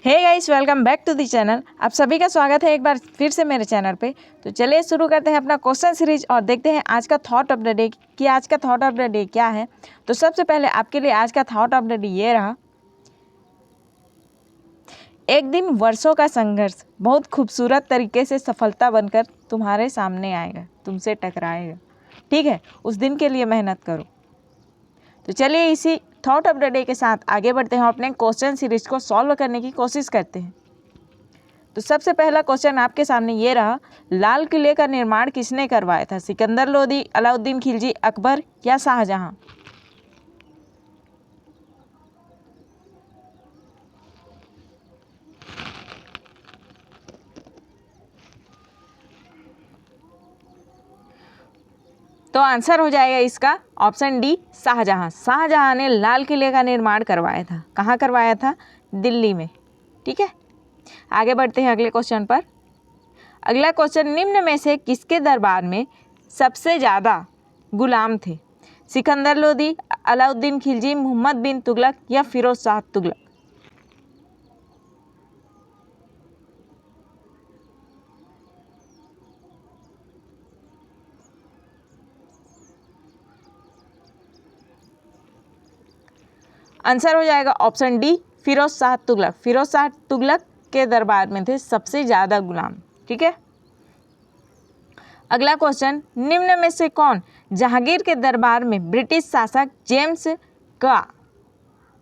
Hey guys, welcome back to the channel. आप सभी का स्वागत है एक बार फिर से मेरे चैनल पे। तो चलिए शुरू करते हैं अपना क्वेश्चन सीरीज और देखते हैं आज का थॉट ऑफ द डे कि आज का थॉट ऑफ द डे क्या है। तो सबसे पहले आपके लिए आज का थॉट ऑफ द डे ये रहा, एक दिन वर्षों का संघर्ष बहुत खूबसूरत तरीके से सफलता बनकर तुम्हारे सामने आएगा, तुमसे टकराएगा। ठीक है, उस दिन के लिए मेहनत करो। तो चलिए इसी थॉट ऑफ द डे के साथ आगे बढ़ते हैं, अपने क्वेश्चन सीरीज को सॉल्व करने की कोशिश करते हैं। तो सबसे पहला क्वेश्चन आपके सामने ये रहा, लाल किले का निर्माण किसने करवाया था? सिकंदर लोदी, अलाउद्दीन खिलजी, अकबर या शाहजहां? तो आंसर हो जाएगा इसका ऑप्शन डी, शाहजहां। शाहजहां ने लाल किले का निर्माण करवाया था। कहाँ करवाया था? दिल्ली में। ठीक है, आगे बढ़ते हैं अगले क्वेश्चन पर। अगला क्वेश्चन, निम्न में से किसके दरबार में सबसे ज़्यादा गुलाम थे? सिकंदर लोदी, अलाउद्दीन खिलजी, मोहम्मद बिन तुगलक या फिरोज शाह तुगलक? आंसर हो जाएगा ऑप्शन डी, फिरोज शाह तुगलक। फिरोज शाह तुगलक के दरबार में थे सबसे ज़्यादा गुलाम। ठीक है, अगला क्वेश्चन, निम्न में से कौन जहांगीर के दरबार में ब्रिटिश शासक जेम्स का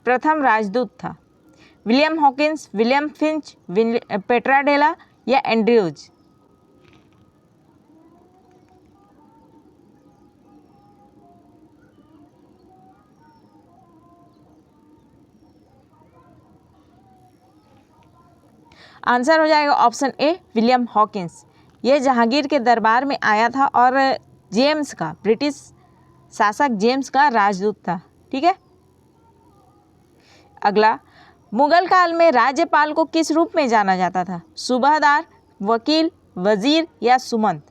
प्रथम राजदूत था? विलियम हॉकिंस, विलियम फिंच, पेट्राडेला या एंड्रयूज? आंसर हो जाएगा ऑप्शन ए, विलियम हॉकिंस। ये जहांगीर के दरबार में आया था और जेम्स का, ब्रिटिश शासक जेम्स का राजदूत था। ठीक है, अगला, मुगल काल में राज्यपाल को किस रूप में जाना जाता था? सूबेदार, वकील, वजीर या सुमंत?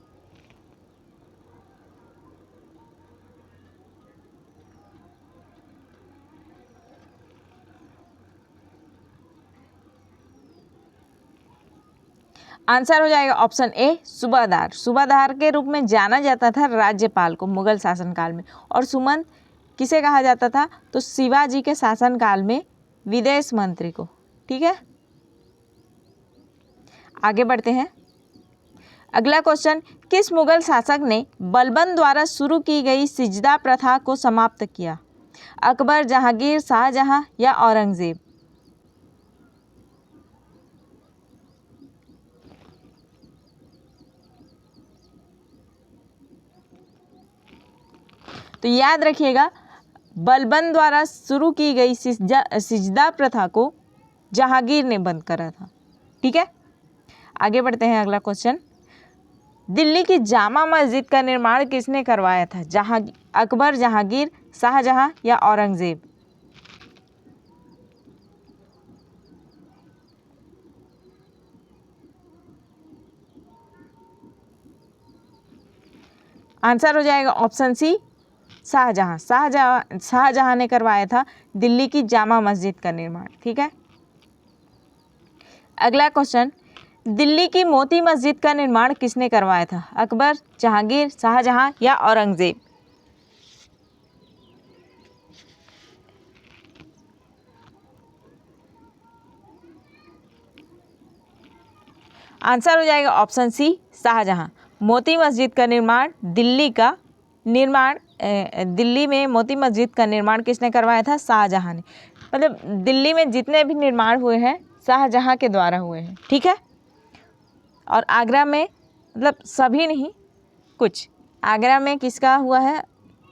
आंसर हो जाएगा ऑप्शन ए, सूबेदार। सूबेदार के रूप में जाना जाता था राज्यपाल को मुगल शासनकाल में। और सुमंत किसे कहा जाता था? तो शिवाजी के शासनकाल में विदेश मंत्री को। ठीक है, आगे बढ़ते हैं। अगला क्वेश्चन, किस मुगल शासक ने बलबन द्वारा शुरू की गई सिजदा प्रथा को समाप्त किया? अकबर, जहांगीर, शाहजहां या औरंगजेब? तो याद रखिएगा, बलबन द्वारा शुरू की गई सिजदा प्रथा को जहांगीर ने बंद करा था। ठीक है, आगे बढ़ते हैं। अगला क्वेश्चन, दिल्ली की जामा मस्जिद का निर्माण किसने करवाया था? अकबर, जहांगीर, शाहजहां या औरंगजेब? आंसर हो जाएगा ऑप्शन सी, शाहजहां। शाहजहां ने करवाया था दिल्ली की जामा मस्जिद का निर्माण। ठीक है, अगला क्वेश्चन, दिल्ली की मोती मस्जिद का निर्माण किसने करवाया था? अकबर, जहांगीर, शाहजहां या औरंगजेब? आंसर हो जाएगा ऑप्शन सी, शाहजहां। मोती मस्जिद का निर्माण दिल्ली में मोती मस्जिद का निर्माण किसने करवाया था? शाहजहां ने। मतलब दिल्ली में जितने भी निर्माण हुए हैं शाहजहां के द्वारा हुए हैं। ठीक है, और आगरा में, मतलब सभी नहीं, कुछ। आगरा में किसका हुआ है,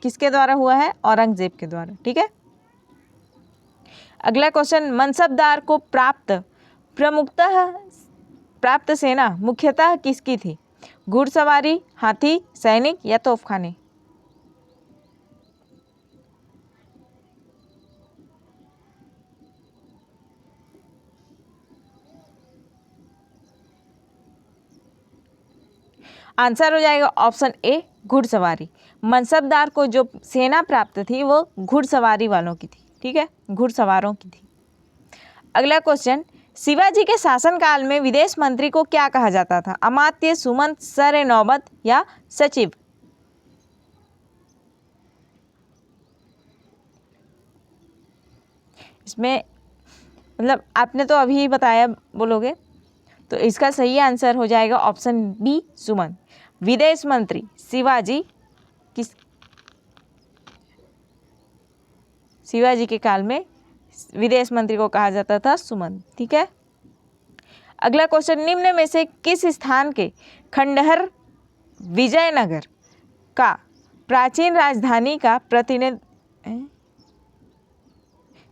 किसके द्वारा हुआ है? औरंगजेब के द्वारा। ठीक है, अगला क्वेश्चन, मनसबदार को प्राप्त सेना मुख्यतः किसकी थी? घुड़सवारी, हाथी, सैनिक या तोपखाने? आंसर हो जाएगा ऑप्शन ए, घुड़सवारी। मनसबदार को जो सेना प्राप्त थी वो घुड़सवारी वालों की थी। ठीक है, घुड़सवारों की थी। अगला क्वेश्चन, शिवाजी के शासनकाल में विदेश मंत्री को क्या कहा जाता था? अमात्य, सुमंत, सर नौबत या सचिव? इसमें मतलब आपने तो अभी बताया बोलोगे, तो इसका सही आंसर हो जाएगा ऑप्शन बी, सुमंत। विदेश मंत्री शिवाजी के काल में विदेश मंत्री को कहा जाता था सुमंत। ठीक है। अगला क्वेश्चन, निम्न में से किस स्थान के खंडहर विजयनगर का प्राचीन राजधानी का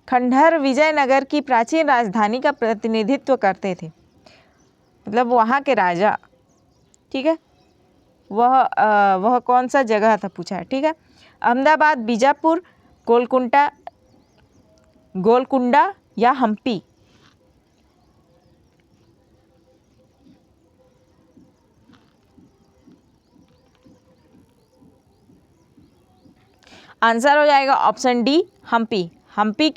खंडहर विजयनगर की प्राचीन राजधानी का प्रतिनिधित्व करते थे? मतलब वहाँ के राजा। ठीक है, वह कौन सा जगह था पूछा है। ठीक है, अहमदाबाद, बीजापुर, गोलकुंडा या हम्पी? आंसर हो जाएगा ऑप्शन डी, हम्पी। हम्पी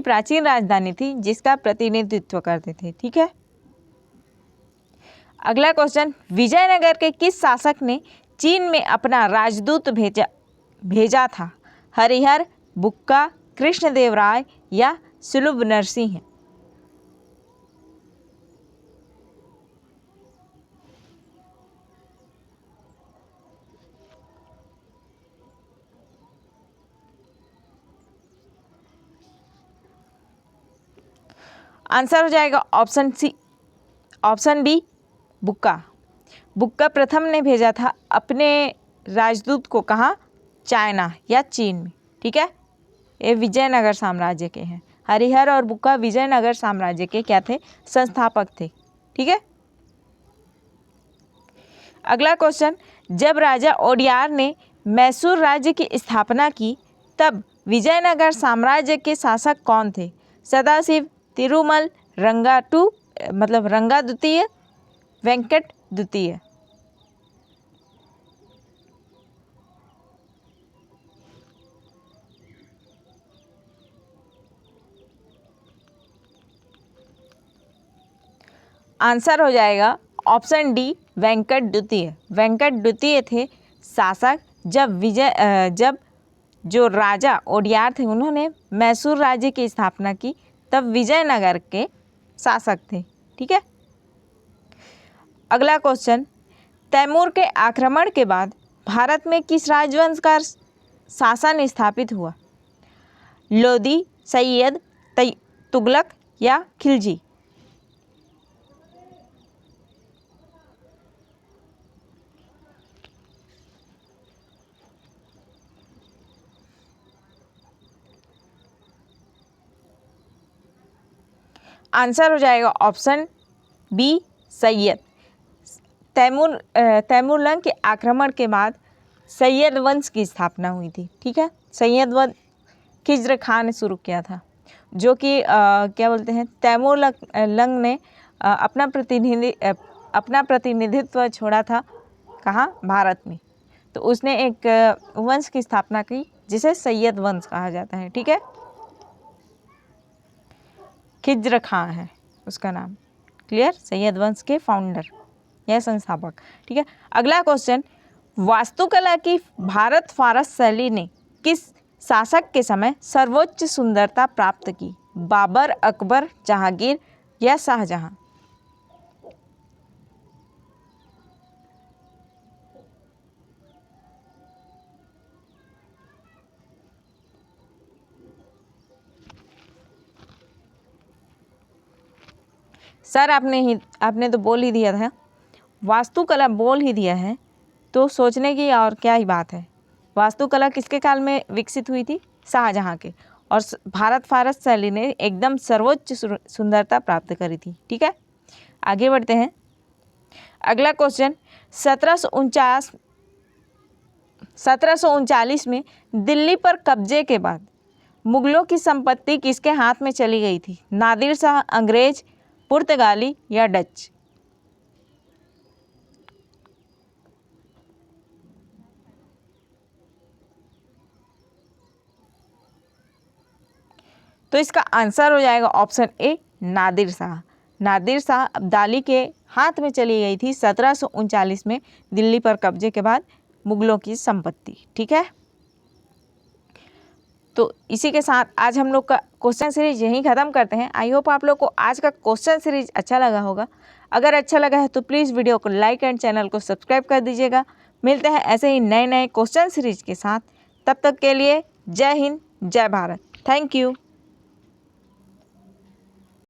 प्राचीन राजधानी थी जिसका प्रतिनिधित्व करते थे। ठीक है। अगला क्वेश्चन, विजयनगर के किस शासक ने चीन में अपना राजदूत भेजा था? हरिहर, बुक्का, कृष्णदेवराय या सुलभ नरसिंह? आंसर हो जाएगा ऑप्शन बी, बुक्का। बुक्का प्रथम ने भेजा था अपने राजदूत को, कहाँ? चाइना या चीन में। ठीक है, ये विजयनगर साम्राज्य के हैं। हरिहर और बुक्का विजयनगर साम्राज्य के क्या थे? संस्थापक थे। ठीक है। अगला क्वेश्चन, जब राजा ओडियार ने मैसूर राज्य की स्थापना की तब विजयनगर साम्राज्य के शासक कौन थे? सदाशिव, तिरुमल, रंगा द्वितीय, वेंकट द्वितीय? आंसर हो जाएगा ऑप्शन डी, वेंकट द्वितीय। वेंकट द्वितीय थे शासक जब जो राजा ओडियार थे उन्होंने मैसूर राज्य की स्थापना की, तब विजयनगर के शासक थे। ठीक है। अगला क्वेश्चन, तैमूर के आक्रमण के बाद भारत में किस राजवंश का शासन स्थापित हुआ? लोदी, सैयद, तुगलक या खिलजी? आंसर हो जाएगा ऑप्शन बी, सैयद। तैमूरलंग के आक्रमण के बाद सैयद वंश की स्थापना हुई थी। ठीक है, सैयद वंश खिज्र खान ने शुरू किया था, जो कि क्या बोलते हैं, तैमूरलंग ने अपना प्रतिनिधित्व छोड़ा था, कहाँ? भारत में। तो उसने एक वंश की स्थापना की जिसे सैयद वंश कहा जाता है। ठीक है, खिज्र खां है उसका नाम। क्लियर? सैयद वंश के फाउंडर या संस्थापक। ठीक है। अगला क्वेश्चन, वास्तुकला की भारत फारस शैली ने किस शासक के समय सर्वोच्च सुंदरता प्राप्त की? बाबर, अकबर, जहांगीर या शाहजहां? सर आपने तो बोल ही दिया था, वास्तुकला बोल ही दिया है, तो सोचने की और क्या ही बात है। वास्तुकला किसके काल में विकसित हुई थी? शाहजहां के। और भारत फारस शैली ने एकदम सर्वोच्च सुंदरता प्राप्त करी थी। ठीक है, आगे बढ़ते हैं। अगला क्वेश्चन, 1739 में दिल्ली पर कब्जे के बाद मुगलों की संपत्ति किसके हाथ में चली गई थी? नादिर शाह, अंग्रेज, पुर्तगाली या डच? तो इसका आंसर हो जाएगा ऑप्शन ए, नादिर शाह। नादिर शाह अब्दाली के हाथ में चली गई थी 1739 में दिल्ली पर कब्जे के बाद मुगलों की संपत्ति। ठीक है, तो इसी के साथ आज हम लोग का क्वेश्चन सीरीज यहीं ख़त्म करते हैं। आई होप आप लोग को आज का क्वेश्चन सीरीज अच्छा लगा होगा। अगर अच्छा लगा है तो प्लीज़ वीडियो को लाइक एंड चैनल को सब्सक्राइब कर दीजिएगा। मिलते हैं ऐसे ही नए नए क्वेश्चन सीरीज के साथ। तब तक के लिए जय हिंद, जय भारत। Thank you.